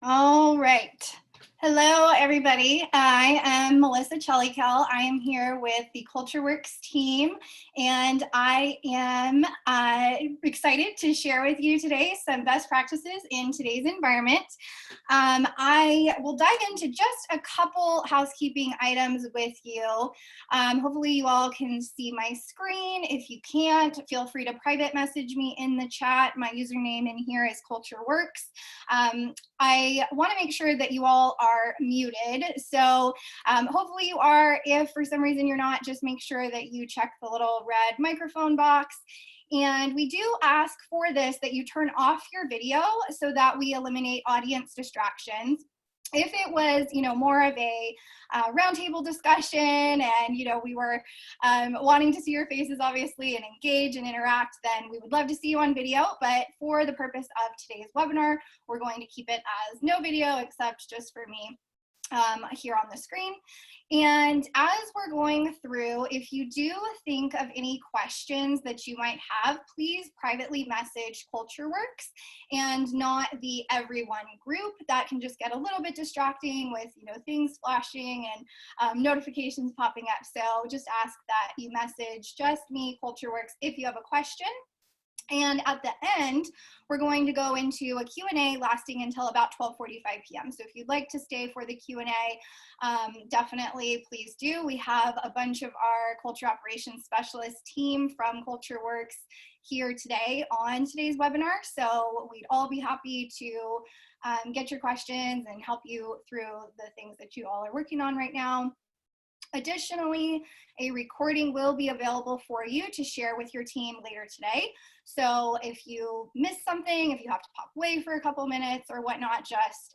All right. Hello, everybody. I am Melissa Chellikel. I am here with the CultureWorks team, and I am excited to share with you today some best practices in today's environment. I will dive into just a couple housekeeping items with you. Hopefully you all can see my screen. If you can't, feel free to private message me in the chat. My username in here is CultureWorks. I want to make sure that you all are muted. So hopefully you are. If for some reason you're not, just make sure that you check the little red microphone box. And we do ask for this that you turn off your video so that we eliminate audience distractions. If it was, more of a roundtable discussion and, we were wanting to see your faces, obviously, and engage and interact, then we would love to see you on video. But for the purpose of today's webinar, we're going to keep it as no video except just for me here on the screen. And as we're going through, if you do think of any questions that you might have, please privately message CultureWorks and not the everyone group. That can just get a little bit distracting with things flashing and notifications popping up. So just ask that you message just me, CultureWorks, if you have a question. And at the end, we're going to go into a Q&A lasting until about 12:45 p.m. So if you'd like to stay for the Q&A, definitely please do. We have a bunch of our culture operations specialist team from CultureWorks here today on today's webinar. So we'd all be happy to get your questions and help you through the things that you all are working on right now. Additionally, a recording will be available for you to share with your team later today. So if you miss something, if you have to pop away for a couple minutes or whatnot, just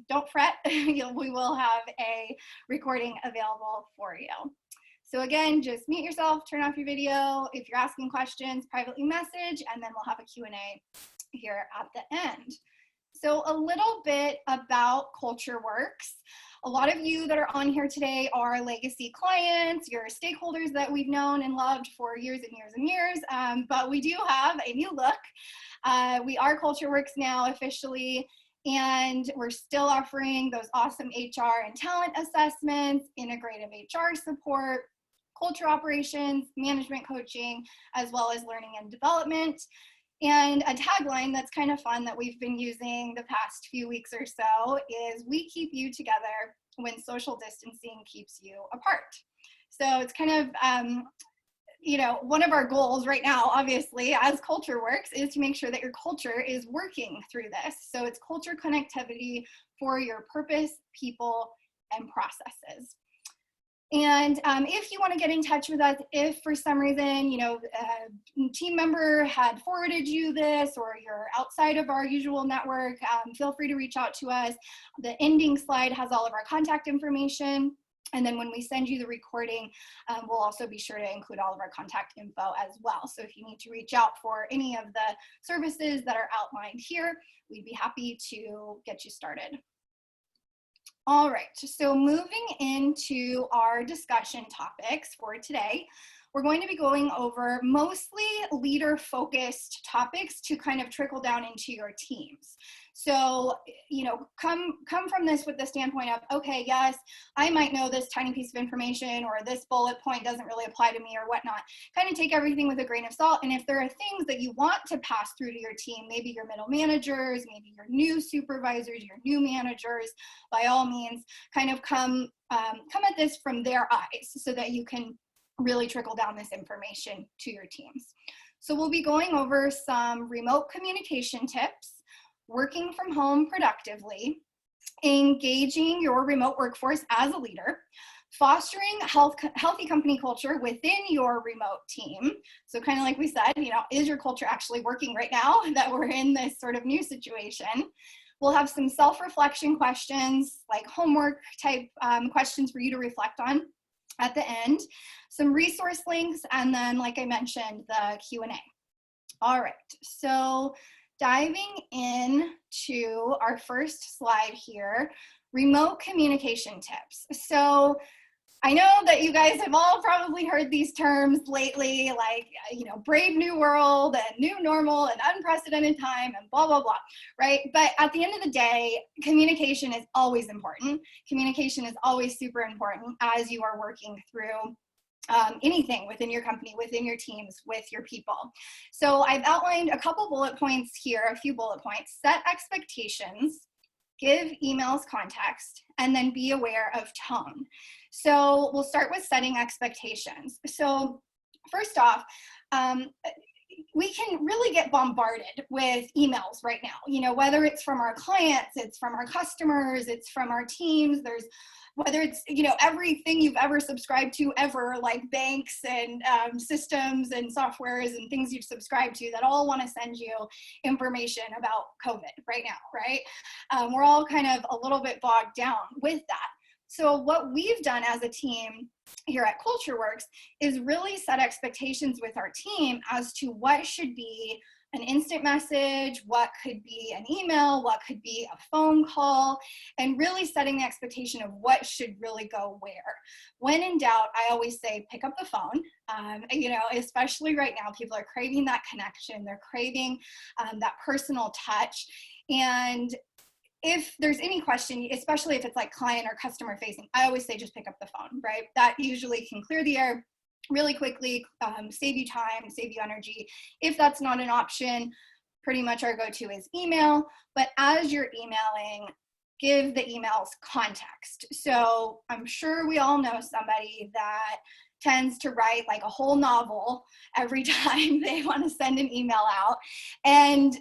don't fret. We will have a recording available for you. So again, just mute yourself, turn off your video. If you're asking questions, privately message, and then we'll have a Q&A here at the end. So a little bit about CultureWorks. A lot of you that are on here today are legacy clients, you're stakeholders that we've known and loved for years and years and years, but we do have a new look. We are CultureWorks now officially, and we're still offering those awesome HR and talent assessments, integrative HR support, culture operations, management coaching, as well as learning and development. And a tagline that's kind of fun that we've been using the past few weeks or so is, we keep you together when social distancing keeps you apart. So it's kind of, one of our goals right now, obviously, as CultureWorks, is to make sure that your culture is working through this. So it's culture connectivity for your purpose, people, and processes. And if you want to get in touch with us, if for some reason, a team member had forwarded you this, or you're outside of our usual network, feel free to reach out to us. The ending slide has all of our contact information. And then when we send you the recording, we'll also be sure to include all of our contact info as well. So if you need to reach out for any of the services that are outlined here, we'd be happy to get you started. All right, so moving into our discussion topics for today, we're going to be going over mostly leader-focused topics to kind of trickle down into your teams. So, come from this with the standpoint of, okay, yes, I might know this tiny piece of information, or this bullet point doesn't really apply to me or whatnot. Kind of take everything with a grain of salt. And if there are things that you want to pass through to your team, maybe your middle managers, maybe your new supervisors, your new managers, by all means, kind of come at this from their eyes so that you can really trickle down this information to your teams. So we'll be going over some remote communication tips, working from home productively, engaging your remote workforce as a leader, fostering healthy company culture within your remote team. So kind of like we said, is your culture actually working right now that we're in this sort of new situation? We'll have some self-reflection questions, like homework type questions for you to reflect on at the end, some resource links, and then, like I mentioned, the Q&A. All right, so diving into our first slide here, remote communication tips. So I know that you guys have all probably heard these terms lately, like, brave new world and new normal and unprecedented time and blah, blah, blah, right? But at the end of the day, communication is always important. Communication is always super important as you are working through anything within your company, within your teams, with your people. So I've outlined a couple bullet points here, a few bullet points. Set expectations, give emails context, and then be aware of tone. So we'll start with setting expectations. So first off, we can really get bombarded with emails right now, whether it's from our clients, it's from our customers, it's from our teams, whether it's, everything you've ever subscribed to ever, like banks and systems and softwares and things you've subscribed to that all want to send you information about COVID right now, right? We're all kind of a little bit bogged down with that. So what we've done as a team here at CultureWorks is really set expectations with our team as to what should be an instant message, what could be an email, what could be a phone call, and really setting the expectation of what should really go where. When in doubt, I always say pick up the phone. Especially right now, people are craving that connection. They're craving that personal touch. And if there's any question, especially if it's like client or customer facing, I always say just pick up the phone, right? That usually can clear the air really quickly, save you time, save you energy. If that's not an option, pretty much our go-to is email. But as you're emailing, give the emails context. So I'm sure we all know somebody that tends to write like a whole novel every time they want to send an email out. And,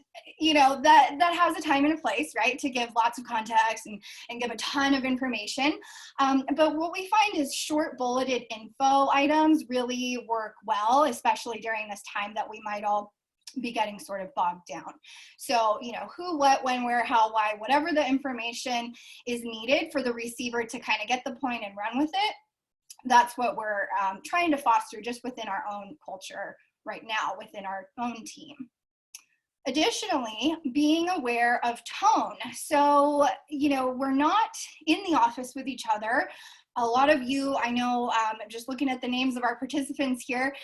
that has a time and a place, right, to give lots of context and give a ton of information. But what we find is short bulleted info items really work well, especially during this time that we might all be getting sort of bogged down. So, who, what, when, where, how, why, whatever the information is needed for the receiver to kind of get the point and run with it. That's what we're trying to foster just within our own culture right now, within our own team. Additionally, being aware of tone. So, we're not in the office with each other. A lot of you, I know, just looking at the names of our participants here,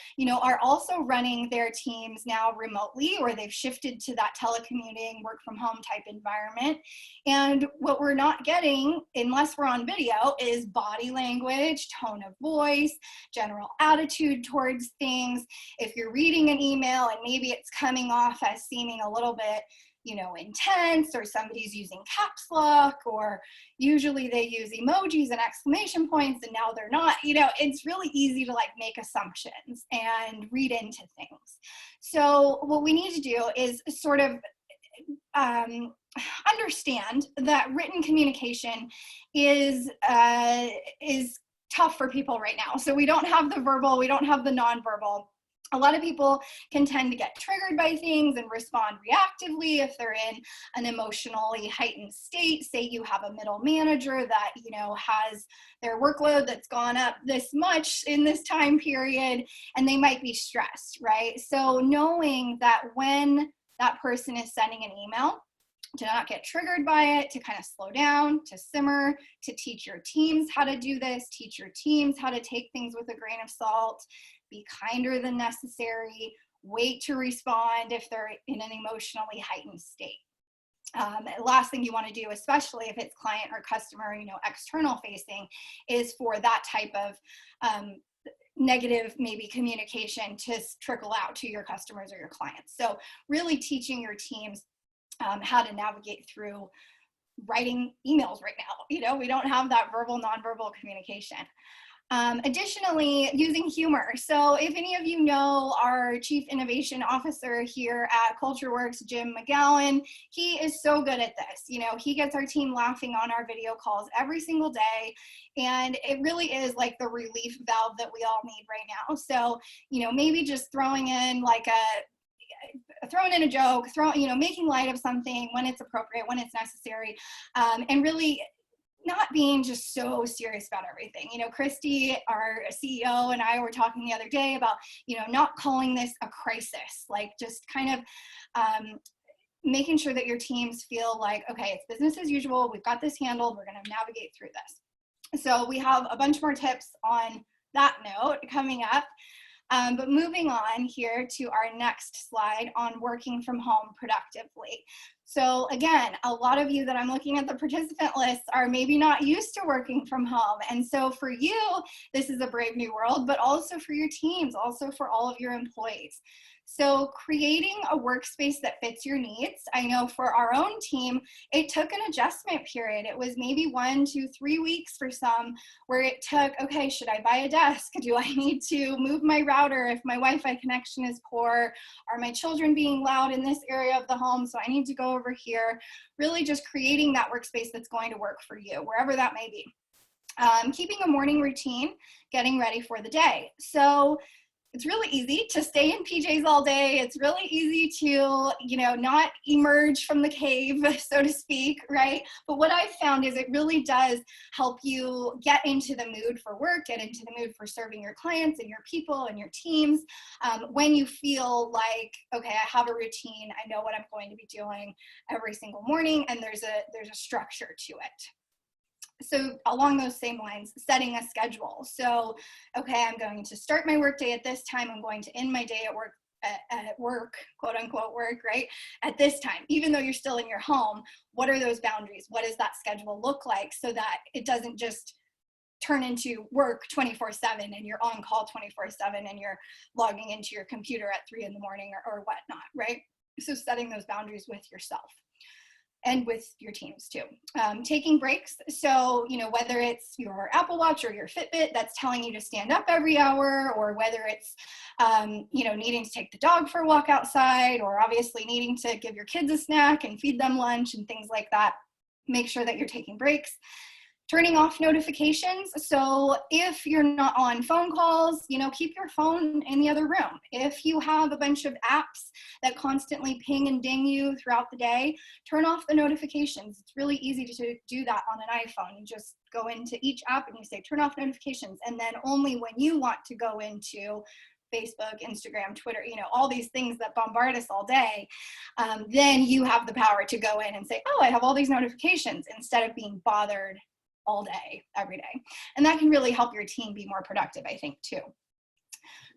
are also running their teams now remotely, or they've shifted to that telecommuting, work from home type environment. And what we're not getting, unless we're on video, is body language, tone of voice, general attitude towards things. If you're reading an email and maybe it's coming off as seeming a little bit intense, or somebody's using caps lock, or usually they use emojis and exclamation points and now they're not, it's really easy to like make assumptions and read into things. So what we need to do is sort of understand that written communication is tough for people right now. So we don't have the verbal, we don't have the nonverbal. A lot of people can tend to get triggered by things and respond reactively if they're in an emotionally heightened state. Say you have a middle manager that, has their workload that's gone up this much in this time period, and they might be stressed, right? So knowing that when that person is sending an email, to not get triggered by it, to kind of slow down, to simmer, to teach your teams how to do this, teach your teams how to take things with a grain of salt, be kinder than necessary, wait to respond if they're in an emotionally heightened state. Last thing you want to do, especially if it's client or customer, external facing, is for that type of negative maybe communication to trickle out to your customers or your clients. So really teaching your teams how to navigate through writing emails right now. We don't have that verbal, nonverbal communication. Additionally, using humor. So if any of you know our Chief Innovation Officer here at CultureWorks, Jim McGowan, he is so good at this. He gets our team laughing on our video calls every single day. And it really is like the relief valve that we all need right now. So, maybe just throwing in a joke, making light of something when it's appropriate, when it's necessary, and really not being just so serious about everything. Christy, our CEO, and I were talking the other day about, not calling this a crisis, like just kind of making sure that your teams feel like, okay, it's business as usual. We've got this handled. We're going to navigate through this. So we have a bunch more tips on that note coming up. But moving on here to our next slide on working from home productively. So again, a lot of you that I'm looking at the participant list are maybe not used to working from home. And so for you, this is a brave new world, but also for your teams, also for all of your employees. So creating a workspace that fits your needs. I know for our own team, it took an adjustment period. It was maybe 1, 2, 3 weeks for some, where it took, okay, should I buy a desk? Do I need to move my router if my Wi-Fi connection is poor? Are my children being loud in this area of the home? So I need to go over here. Really just creating that workspace that's going to work for you, wherever that may be. Keeping a morning routine, getting ready for the day. So it's really easy to stay in PJs all day. It's really easy to, not emerge from the cave, so to speak, right? But what I've found is it really does help you get into the mood for work, get into the mood for serving your clients and your people and your teams. When you feel like, okay, I have a routine, I know what I'm going to be doing every single morning, and there's a structure to it. So along those same lines, setting a schedule. So, okay, I'm going to start my work day at this time. I'm going to end my day at work, quote unquote work, right? At this time, even though you're still in your home, what are those boundaries? What does that schedule look like so that it doesn't just turn into work 24/7 and you're on call 24/7 and you're logging into your computer at 3 in the morning or whatnot, right? So setting those boundaries with yourself and with your teams too. Taking breaks. So, whether it's your Apple Watch or your Fitbit that's telling you to stand up every hour, or whether it's, needing to take the dog for a walk outside, or obviously needing to give your kids a snack and feed them lunch and things like that, make sure that you're taking breaks. Turning off notifications. So if you're not on phone calls, keep your phone in the other room. If you have a bunch of apps that constantly ping and ding you throughout the day, turn off the notifications. It's really easy to do that on an iPhone. You just go into each app and you say, turn off notifications. And then only when you want to go into Facebook, Instagram, Twitter, all these things that bombard us all day, then you have the power to go in and say, oh, I have all these notifications, instead of being bothered all day, every day. And that can really help your team be more productive, I think, too.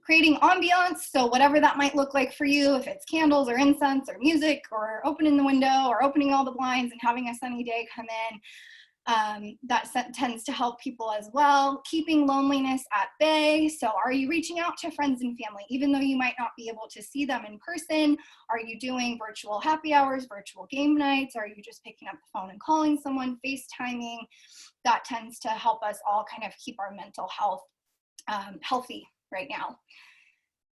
Creating ambiance, so whatever that might look like for you, if it's candles or incense or music or opening the window or opening all the blinds and having a sunny day come in, that tends to help people as well. Keeping loneliness at bay. So are you reaching out to friends and family, even though you might not be able to see them in person? Are you doing virtual happy hours, virtual game nights? Are you just picking up the phone and calling someone, FaceTiming? That tends to help us all kind of keep our mental health healthy right now.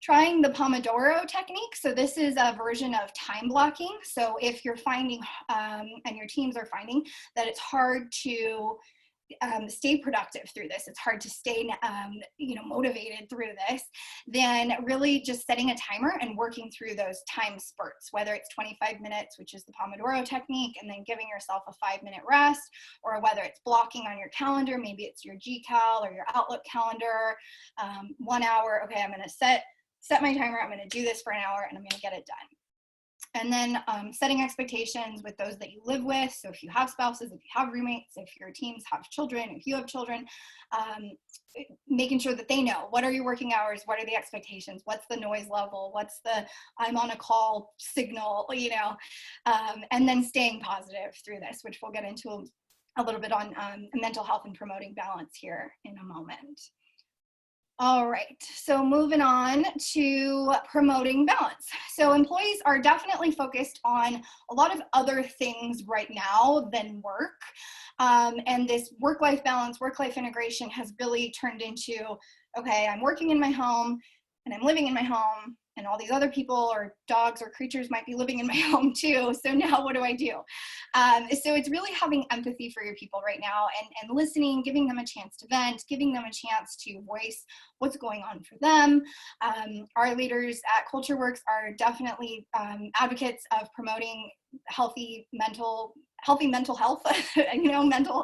Trying the Pomodoro technique. So this is a version of time blocking. So if you're finding, and your teams are finding, that it's hard to stay productive through this, it's hard to stay motivated through this, then really just setting a timer and working through those time spurts, whether it's 25 minutes, which is the Pomodoro technique, and then giving yourself a 5-minute rest, or whether it's blocking on your calendar, maybe it's your GCal or your Outlook calendar, 1 hour, okay, I'm going to set my timer, I'm going to do this for an hour, and I'm going to get it done. And then setting expectations with those that you live with. So if you have spouses, if you have roommates, if your teams have children, if you have children, making sure that they know, what are your working hours? What are the expectations? What's the noise level? What's the I'm on a call signal, and then staying positive through this, which we'll get into a little bit on mental health and promoting balance here in a moment. All right, so moving on to promoting balance. So employees are definitely focused on a lot of other things right now than work. And this work-life balance, work-life integration has really turned into, okay, I'm working in my home and I'm living in my home, and all these other people or dogs or creatures might be living in my home too. So now what do I do? So it's really having empathy for your people right now, and listening, giving them a chance to vent, giving them a chance to voice what's going on for them. Our leaders at CultureWorks are definitely advocates of promoting healthy mental health,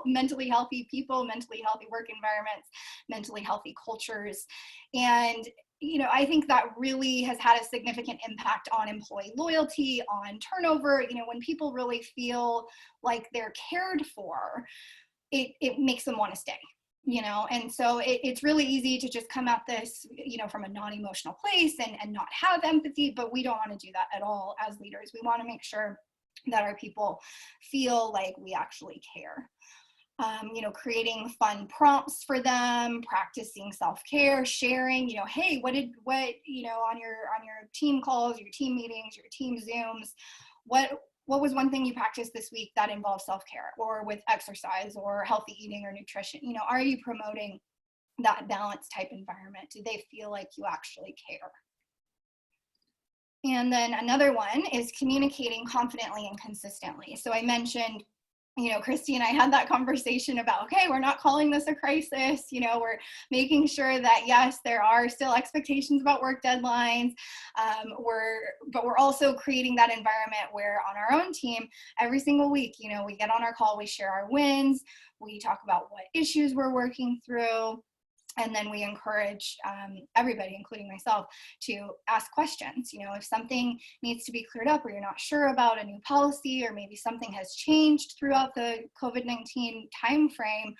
mentally healthy people, mentally healthy work environments, mentally healthy cultures. And I think that really has had a significant impact on employee loyalty, on turnover. When people really feel like they're cared for, it makes them want to stay. And so it's really easy to just come at this, from a non-emotional place and not have empathy, but we don't want to do that at all as leaders. We want to make sure that our people feel like we actually care. Creating fun prompts for them, practicing self-care, sharing, hey, what on your team calls, your team meetings, your team Zooms, what was one thing you practiced this week that involves self-care or with exercise or healthy eating or nutrition? Are you promoting that balanced type environment? Do they feel like you actually care? And then another one is communicating confidently and consistently. So I mentioned, Christy and I had that conversation about, okay, we're not calling this a crisis. We're making sure that, yes, there are still expectations about work deadlines. But we're also creating that environment where on our own team, every single week, we get on our call, we share our wins, we talk about what issues we're working through. And then we encourage everybody, including myself, to ask questions. If something needs to be cleared up or you're not sure about a new policy, or maybe something has changed throughout the COVID-19 timeframe,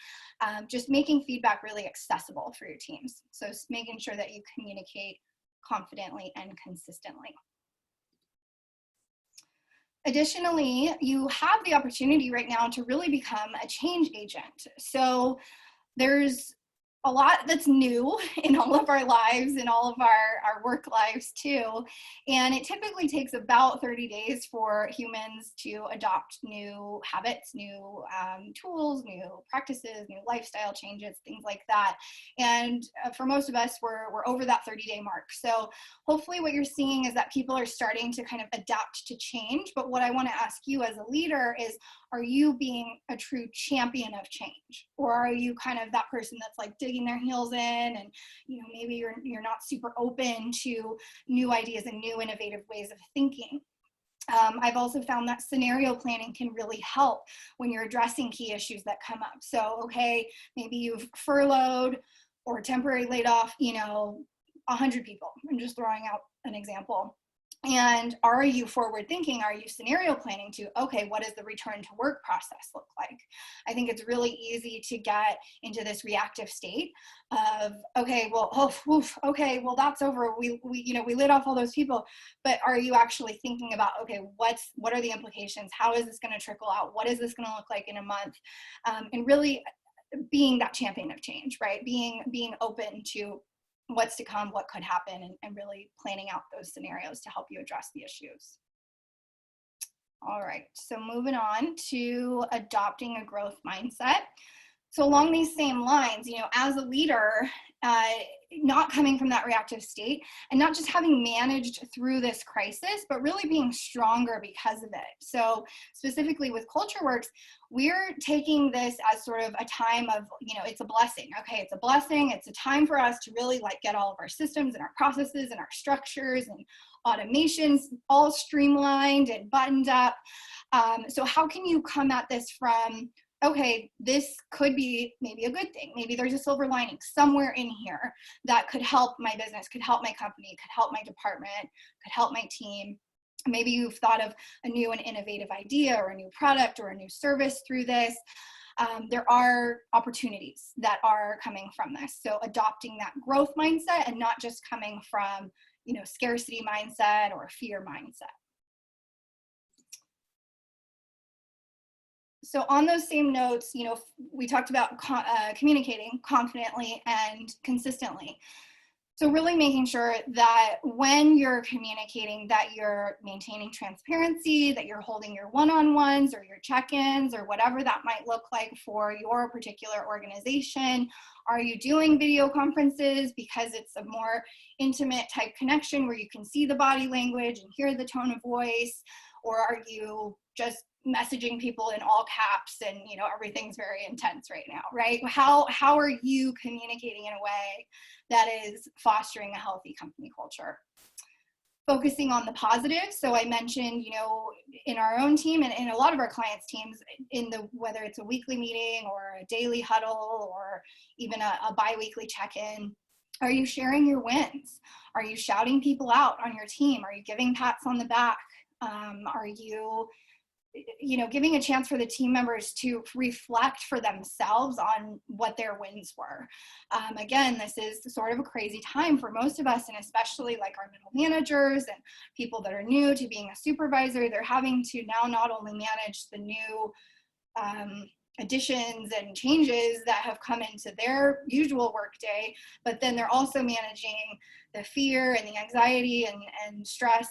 just making feedback really accessible for your teams. So making sure that you communicate confidently and consistently. Additionally, you have the opportunity right now to really become a change agent. So there's a lot that's new in all of our lives, in all of our work lives too. And it typically takes about 30 days for humans to adopt new habits, new tools, new practices, new lifestyle changes, things like that. And for most of us, we're over that 30-day mark. So hopefully what you're seeing is that people are starting to kind of adapt to change. But what I want to ask you as a leader is, are you being a true champion of change? Or are you kind of that person that's like digging their heels in and, maybe you're not super open to new ideas and new innovative ways of thinking? I've also found that scenario planning can really help when you're addressing key issues that come up. So, okay, maybe you've furloughed or temporarily laid off, 100 people. I'm just throwing out an example. And are you forward thinking? Are you scenario planning to, okay, what does the return to work process look like? I think it's really easy to get into this reactive state of, okay, well, okay, well, that's over. We laid off all those people, but are you actually thinking about, okay, what are the implications? How is this going to trickle out? What is this going to look like in a month? And really being that champion of change, right? Being open to what's to come, what could happen, and really planning out those scenarios to help you address the issues. All right, so moving on to adopting a growth mindset. So along these same lines, as a leader, not coming from that reactive state and not just having managed through this crisis, but really being stronger because of it. So specifically with CultureWorks, we're taking this as sort of a time of, it's a blessing. Okay, it's a blessing. It's a time for us to really get all of our systems and our processes and our structures and automations all streamlined and buttoned up. So how can you come at this from, okay, this could be maybe a good thing. Maybe there's a silver lining somewhere in here that could help my business, could help my company, could help my department, could help my team. Maybe you've thought of a new and innovative idea or a new product or a new service through this. There are opportunities that are coming from this. So adopting that growth mindset and not just coming from, scarcity mindset or fear mindset. So on those same notes, we talked about communicating confidently and consistently. So really making sure that when you're communicating, that you're maintaining transparency, that you're holding your one-on-ones or your check-ins or whatever that might look like for your particular organization. Are you doing video conferences because it's a more intimate type connection where you can see the body language and hear the tone of voice? Or are you just messaging people in all caps and everything's very intense right now, right? How are you communicating in a way that is fostering a healthy company culture? Focusing on the positives. So I mentioned, in our own team and in a lot of our clients' teams, whether it's a weekly meeting or a daily huddle or even a bi-weekly check-in, are you sharing your wins? Are you shouting people out on your team? Are you giving pats on the back? Are you you know, giving a chance for the team members to reflect for themselves on what their wins were. Again, this is sort of a crazy time for most of us, and especially like our middle managers and people that are new to being a supervisor. They're having to now not only manage the new additions and changes that have come into their usual workday, but then they're also managing the fear and the anxiety and stress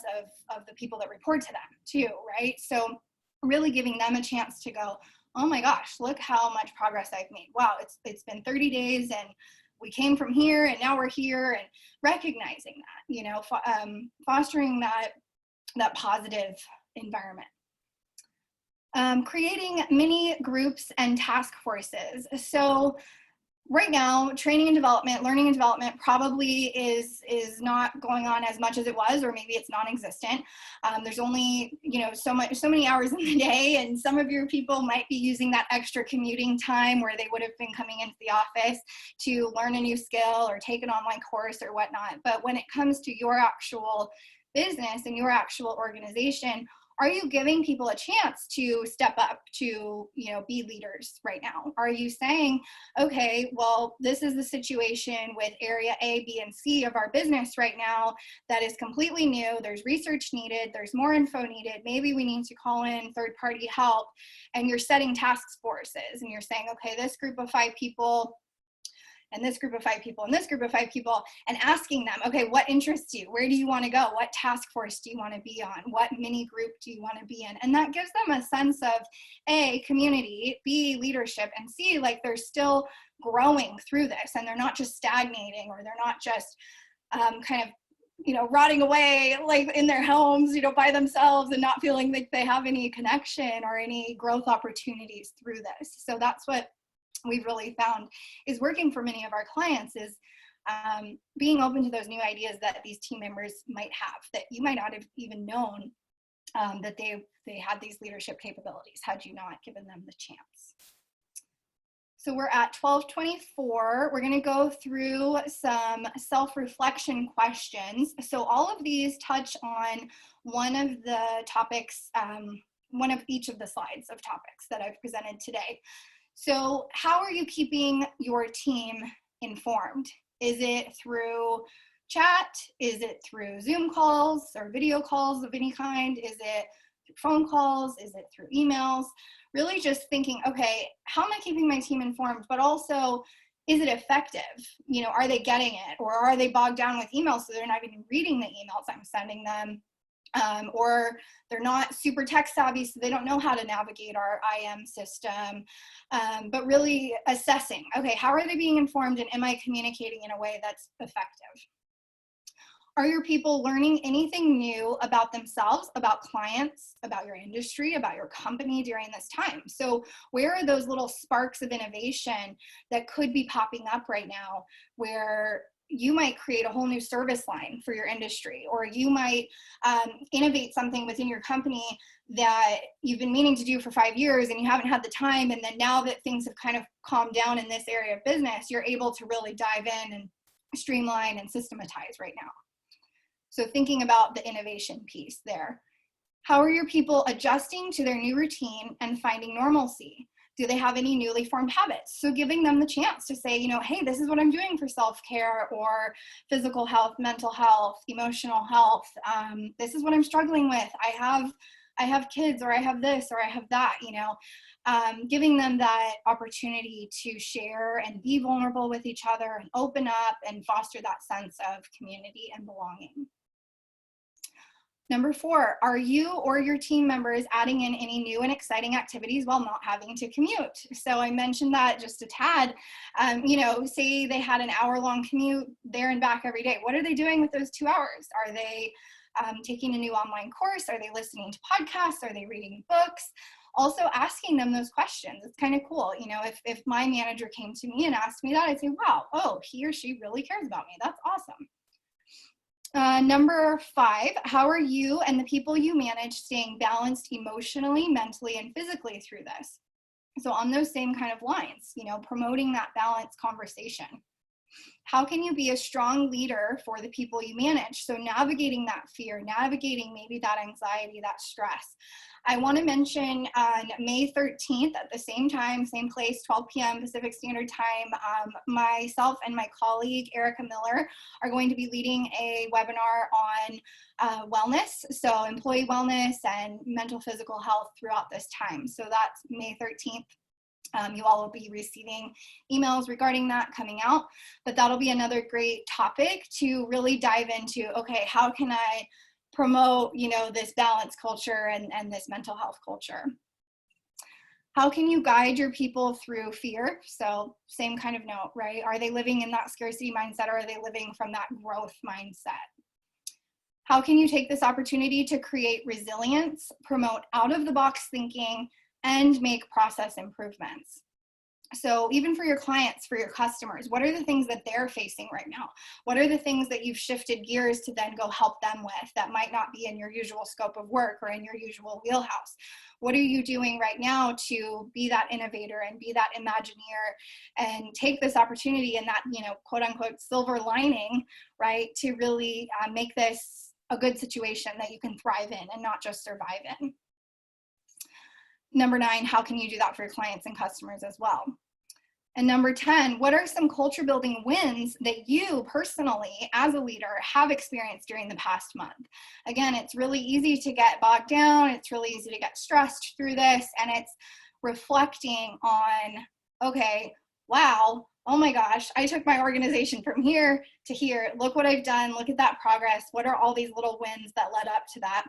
of the people that report to them too, right? So really giving them a chance to go, oh my gosh, look how much progress I've made. Wow, it's been 30 days and we came from here and now we're here, and recognizing that, you know, fostering that positive environment. Creating mini groups and task forces. So right now, training and development, learning and development probably is not going on as much as it was, or maybe it's non-existent. There's only, you know, so many hours in the day, and some of your people might be using that extra commuting time where they would have been coming into the office to learn a new skill or take an online course or whatnot. But when it comes to your actual business and your actual organization, are you giving people a chance to step up to, you know, be leaders right now? Are you saying, okay, well, this is the situation with area A, B, and C of our business right now that is completely new. There's research needed. There's more info needed. Maybe we need to call in third-party help. And you're setting task forces and you're saying, okay, this group of 5 people and this group of 5 people and this group of 5 people, and asking them, okay, what interests you? Where do you want to go? What task force do you want to be on? What mini group do you want to be in? And that gives them a sense of A, community, B, leadership, and C, like they're still growing through this and they're not just stagnating, or they're not just kind of, you know, rotting away like in their homes, you know, by themselves and not feeling like they have any connection or any growth opportunities through this. So that's what we've really found is working for many of our clients, is being open to those new ideas that these team members might have that you might not have even known that they had these leadership capabilities had you not given them the chance. So we're at 12:24. We're going to go through some self-reflection questions. So all of these touch on one of the topics, one of each of the slides of topics that I've presented today. So how are you keeping your team informed? Is it through chat? Is it through Zoom calls or video calls of any kind? Is it through phone calls? Is it through emails? Really just thinking, okay, how am I keeping my team informed? But also, is it effective? You know, are they getting it? Or are they bogged down with emails so they're not even reading the emails I'm sending them? Or they're not super tech savvy, so they don't know how to navigate our IM system, but really assessing, okay, how are they being informed, and am I communicating in a way that's effective? Are your people learning anything new about themselves, about clients, about your industry, about your company during this time? So where are those little sparks of innovation that could be popping up right now, where you might create a whole new service line for your industry, or you might innovate something within your company that you've been meaning to do for 5 years and you haven't had the time, and then now that things have kind of calmed down in this area of business, you're able to really dive in and streamline and systematize right now. So thinking about the innovation piece there. How are your people adjusting to their new routine and finding normalcy? Do they have any newly formed habits? So giving them the chance to say, you know, hey, this is what I'm doing for self-care or physical health, mental health, emotional health. This is what I'm struggling with. I have kids, or I have this, or I have that, you know, giving them that opportunity to share and be vulnerable with each other and open up and foster that sense of community and belonging. Number 4, are you or your team members adding in any new and exciting activities while not having to commute? So I mentioned that just a tad. You know, say they had an hour-long commute there and back every day. What are they doing with those 2 hours? Are they taking a new online course? Are they listening to podcasts? Are they reading books? Also asking them those questions. It's kind of cool. You know, if my manager came to me and asked me that, I'd say, wow, oh, he or she really cares about me. That's awesome. Number 5, how are you and the people you manage staying balanced emotionally, mentally, and physically through this? So on those same kind of lines, you know, promoting that balanced conversation. How can you be a strong leader for the people you manage? So navigating that fear, navigating maybe that anxiety, that stress. I want to mention on May 13th at the same time, same place, 12 p.m. Pacific Standard Time, myself and my colleague, Erica Miller, are going to be leading a webinar on wellness, so employee wellness and mental physical health throughout this time. So that's May 13th. You all will be receiving emails regarding that coming out, but that'll be another great topic to really dive into, okay, how can I promote, you know, this balance culture and this mental health culture? How can you guide your people through fear? So same kind of note, right? Are they living in that scarcity mindset, or are they living from that growth mindset? How can you take this opportunity to create resilience, promote out of the box thinking, and make process improvements? So even for your clients, for your customers, what are the things that they're facing right now? What are the things that you've shifted gears to then go help them with that might not be in your usual scope of work or in your usual wheelhouse? What are you doing right now to be that innovator and be that Imagineer and take this opportunity and that, you know, quote unquote silver lining, right, to really make this a good situation that you can thrive in and not just survive in? Number 9, how can you do that for your clients and customers as well? And number 10, what are some culture building wins that you personally as a leader have experienced during the past month? Again, it's really easy to get bogged down. It's really easy to get stressed through this, and it's reflecting on, okay, wow, oh my gosh, I took my organization from here to here. Look what I've done. Look at that progress. What are all these little wins that led up to that?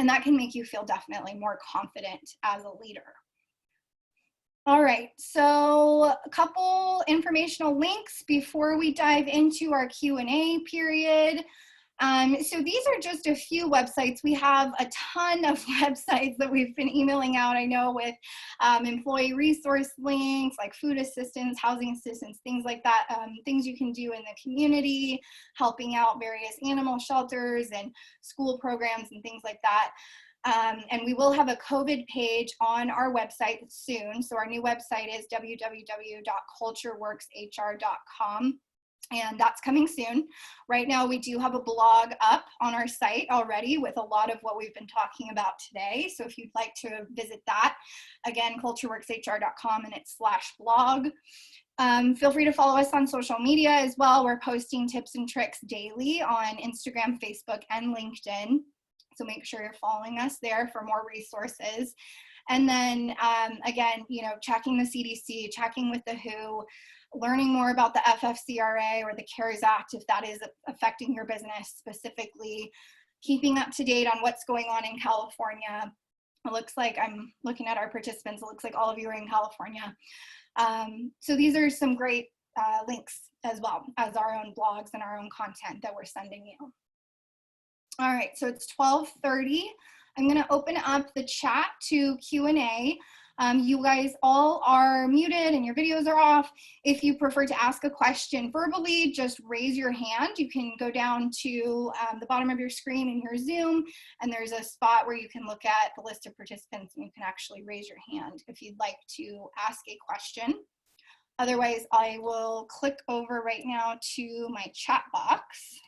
And that can make you feel definitely more confident as a leader. All right, so a couple informational links before we dive into our Q&A period. So these are just a few websites. We have a ton of websites that we've been emailing out, I know, with employee resource links like food assistance, housing assistance, things like that, things you can do in the community, helping out various animal shelters and school programs and things like that. And we will have a COVID page on our website soon. So our new website is www.cultureworkshr.com. And that's coming soon. Right now, we do have a blog up on our site already with a lot of what we've been talking about today. So if you'd like to visit that, again, cultureworkshr.com and it's /blog. Feel free to follow us on social media as well. We're posting tips and tricks daily on Instagram, Facebook, and LinkedIn. So make sure you're following us there for more resources. And then again, you know, checking the CDC, checking with the WHO, learning more about the FFCRA or the CARES Act if that is affecting your business specifically, keeping up to date on what's going on in California. It looks like, I'm looking at our participants, it looks like all of you are in California. So these are some great links as well as our own blogs and our own content that we're sending you. All right, so it's 12:30. I'm gonna open up the chat to Q&A. You guys all are muted and your videos are off. If you prefer to ask a question verbally, just raise your hand. You can go down to the bottom of your screen in your Zoom, and there's a spot where you can look at the list of participants and you can actually raise your hand if you'd like to ask a question. Otherwise, I will click over right now to my chat box.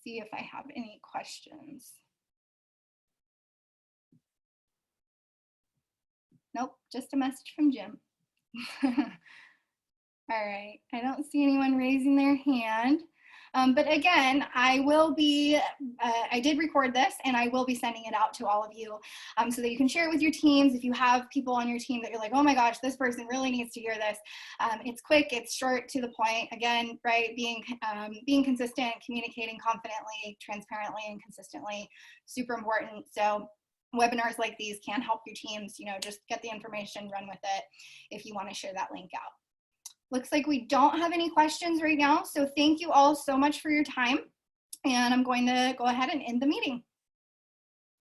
See if I have any questions. Nope, just a message from Jim. All right, I don't see anyone raising their hand. But again, I will be, I did record this and I will be sending it out to all of you so that you can share it with your teams. If you have people on your team that you're like, oh my gosh, this person really needs to hear this. It's quick, it's short, to the point. Again, right, being consistent, communicating confidently, transparently, and consistently, super important. So webinars like these can help your teams, you know, just get the information, run with it if you want to share that link out. Looks like we don't have any questions right now, so thank you all so much for your time, and I'm going to go ahead and end the meeting.